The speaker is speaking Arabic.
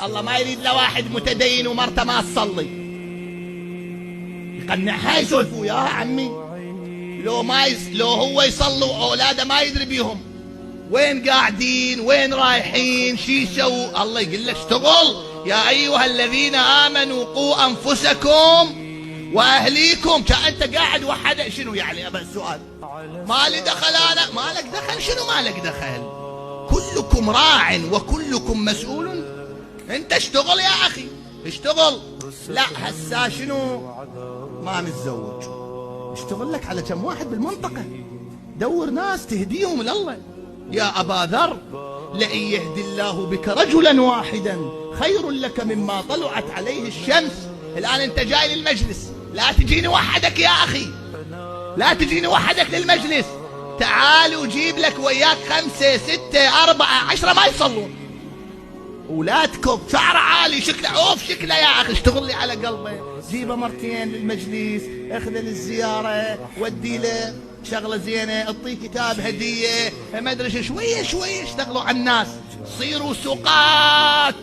الله ما يريد له واحد متدين ومرته ما تصلي يقنعها يسولفوا يا عمي. لو هو يصلي واولاده ما يدري بيهم وين قاعدين وين رايحين شي يسووا. الله يقول لك اشتغل يا ايها الذين امنوا قوا انفسكم واهليكم. كأنت قاعد وحدك. شنو يعني هذا السؤال؟ ما لي دخل انا. ما لك دخل؟ شنو ما لك دخل؟ كلكم راع وكلكم مسؤول. انت اشتغل يا اخي اشتغل. لا هسا شنو ما متزوج اشتغل لك على كم واحد بالمنطقة، دور ناس تهديهم لله. يا أبا ذر لئن يهدي الله بك رجلا واحدا خير لك مما طلعت عليه الشمس. الآن أنت جاي للمجلس، لا تجيني وحدك يا أخي، لا تجيني وحدك للمجلس. تعال وجيب لك وياك 5 6 4 10 ما يصلون، أولادكم شعر عالي شكله عوف شكله يا أخي. اشتغل لي على قلبه، جيبه مرتين للمجلس، اخذه للزيارة، ودي له شغلة زينة، اعطيه كتاب هدية، ما ادري شوية شوية اشتغلوا على الناس، صيروا سقاة.